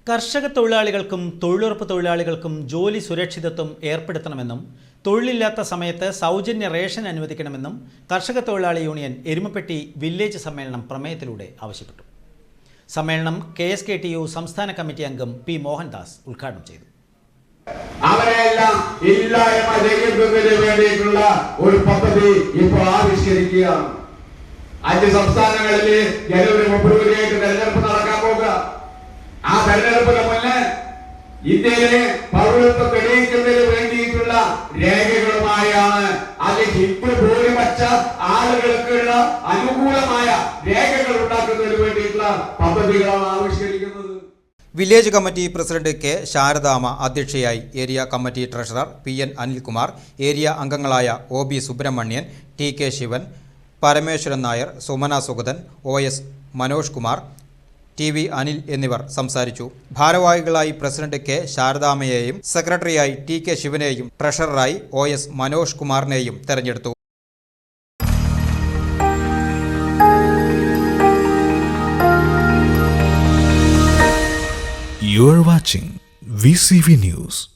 കർഷക തൊഴിലാളികൾക്കും തൊഴിലുറപ്പ് തൊഴിലാളികൾക്കും ജോലി സുരക്ഷിതത്വം ഏർപ്പെടുത്തണമെന്നും തൊഴിലില്ലാത്ത സമയത്ത് സൗജന്യ റേഷൻ അനുവദിക്കണമെന്നും കർഷക തൊഴിലാളി യൂണിയൻ എരുമപ്പെട്ടി വില്ലേജ് സമ്മേളനം പ്രമേയത്തിലൂടെ ആവശ്യപ്പെട്ടു. സമ്മേളനം KSKTU സംസ്ഥാന കമ്മിറ്റി അംഗം P. മോഹൻദാസ് ഉദ്ഘാടനം ചെയ്തു. അവരെല്ലാം ഇല്ലായ്മ ചെയ്യുന്നതിന് വേണ്ടിയിട്ടുള്ള ഒരു പദ്ധതി ഇപ്പോൾ ആവിഷ്കരിക്കുകയാണ്. 5 സംസ്ഥാനങ്ങളിലെ ജനുവരി 30 തെരഞ്ഞെടുപ്പ് നടക്കാൻ പോകുക. ആ തെരഞ്ഞെടുപ്പിന് മുന്നേ ഇന്ത്യയിലെ പൗരത്വം തെളിയിക്കുന്നതിന് വേണ്ടിയിട്ടുള്ള രേഖകളുമായാണ് അല്ലെങ്കിൽ ഇപ്പോൾ ഭൂരിപക്ഷ ആളുകൾക്കുള്ള അനുകൂലമായ രേഖകൾ ഉണ്ടാക്കുന്നതിന് വേണ്ടിയിട്ടുള്ള പദ്ധതികളാണ് ആവിഷ്കരിക്കുന്നത്. Village committee president K. Saradamma അധ്യക്ഷയായി. Area committee treasurer PN Anilkumar, area അംഗങ്ങളായ OB Subrahmanyan, TK Sivan, Parameswaran Nair, Sumana Sugathan, OS Manoj Kumar, TV Anil എന്നിവർ സംസാരിച്ചു. ഭാരവാഹികളായി പ്രസിഡന്റ് K. ശാരദാമ്മയെയും സെക്രട്ടറിയായി TK ശിവനെയും ട്രഷററായി OS മനോജ് കുമാറിനെയും തെരഞ്ഞെടുത്തു. You are watching VCV News.